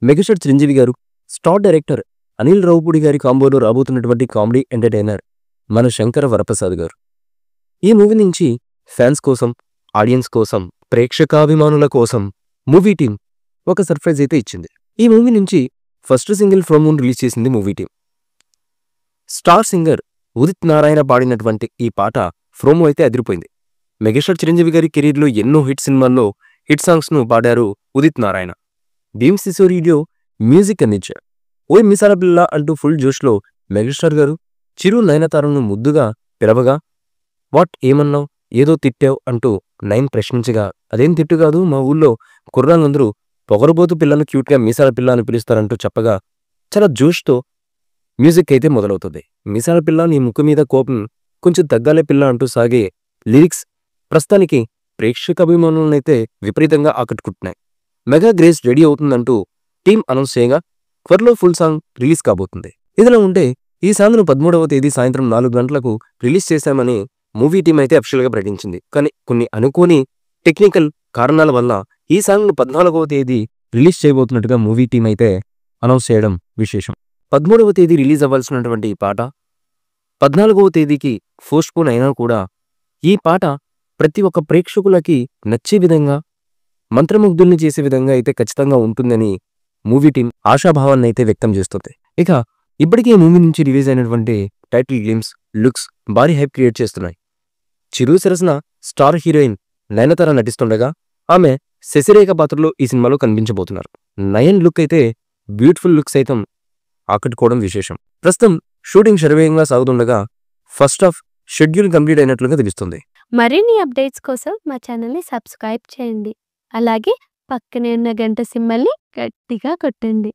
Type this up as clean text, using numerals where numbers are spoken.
Megastar Chiranjeevi గారు, star director Anil Ravipudi గారి కాంబోలో రాబోతున్నటువంటి కామెడీ ఎంటర్టైనర్ మన శంకర వరప్రసాద్ గారు. ఈ మూవీ నుంచి ఫ్యాన్స్ కోసం, ఆడియన్స్ కోసం, ప్రేక్షకాభిమానుల కోసం మూవీ టీం ఒక సర్ప్రైజ్ అయితే ఇచ్చింది. ఈ మూవీ నుంచి ఫస్ట్ సింగిల్ ప్రోమోను రిలీజ్ చేసింది movie team. Star singer Udit Narayana పాడినటువంటి ఈ పాట ప్రోమో అయితే అదిరిపోయింది. మెగాస్టార్ చిరంజీవి గారి కెరీర్లో ఎన్నో హిట్ సినిమాల్లో హిట్ సాంగ్స్ను పాడారు ఉదిత్ నారాయణ. భీమ్ సిసోడియో మ్యూజిక్ అందించారు. ఓయ్ మిసాల పిల్ల అంటూ ఫుల్ జోష్లో మెగాస్టార్ గారు చిరు నయనతారను ముద్దుగా పిలవగా, వాట్ ఏమన్నావు, ఏదో తిట్టావు అంటూ నయన్ ప్రశ్నించగా, అదేం తిట్టు కాదు, మా ఊళ్ళో కుర్రాళ్ళందరూ పొగరబోతు పిల్లను క్యూట్గా మీసాల పిల్ల అని పిలుస్తారంటూ చెప్పగా చాలా జోష్తో మ్యూజిక్ అయితే మొదలవుతుంది. మీసాల పిల్ల నీ ముక్కు మీద కోపం కొంచెం తగ్గాలే పిల్ల అంటూ సాగే లిరిక్స్ ప్రస్తుతానికి ప్రేక్షకాభిమానులనైతే విపరీతంగా ఆకట్టుకుంటున్నాయి. మెగా గ్రేస్ రెడీ అవుతుందంటూ టీం అనౌన్స్ చేయగా త్వరలో ఫుల్ సాంగ్ రిలీజ్ కాబోతుంది. ఇదిలా ఉంటే ఈ సాంగ్ను 13వ తేదీ సాయంత్రం 4 గంటలకు రిలీజ్ చేశామని మూవీ టీం అయితే అఫీషియల్గా ప్రకటించింది. కానీ కొన్ని అనుకోని టెక్నికల్ కారణాల వల్ల ఈ సాంగ్ను 14వ తేదీ రిలీజ్ చేయబోతున్నట్టుగా మూవీ టీం అయితే అనౌన్స్ చేయడం విశేషం. 13వ తేదీ రిలీజ్ అవ్వాల్సినటువంటి ఈ పాట 14వ తేదీకి పోస్ట్పోన్ అయినా కూడా ఈ పాట ప్రతి ఒక్క ప్రేక్షకులకి నచ్చే విధంగా, మంత్రముగ్ధుల్ని చేసే విధంగా అయితే ఖచ్చితంగా ఉంటుందని మూవీ టీం ఆశాభావాన్ని అయితే వ్యక్తం చేస్తుంది. ఇక ఇప్పటికే మూవీ నుంచి రిలీజ్ అయినటువంటి టైటిల్ గ్లిమ్స్, లుక్స్ భారీ హైప్ క్రియేట్ చేస్తున్నాయి. చిరు సరసన స్టార్ హీరోయిన్ నయనతార నటిస్తుండగా ఆమె శశిరేఖ పాత్రలో ఈ సినిమాలో కనిపించబోతున్నారు. నయన్ లుక్ అయితే బ్యూటిఫుల్ లుక్ సైతం ఆకట్టుకోవడం విశేషం. ప్రస్తుతం షూటింగ్ శరవేగంగా సాగుతుండగా ఫస్ట్ హాఫ్ షెడ్యూల్ కంప్లీట్ అయినట్లుగా తెలుస్తుంది. మరిన్ని అప్డేట్స్ కోసం మా ఛానల్ని సబ్స్క్రైబ్ చేయండి. అలాగే పక్కనే ఉన్న గంట సింబల్ని గట్టిగా కొట్టండి.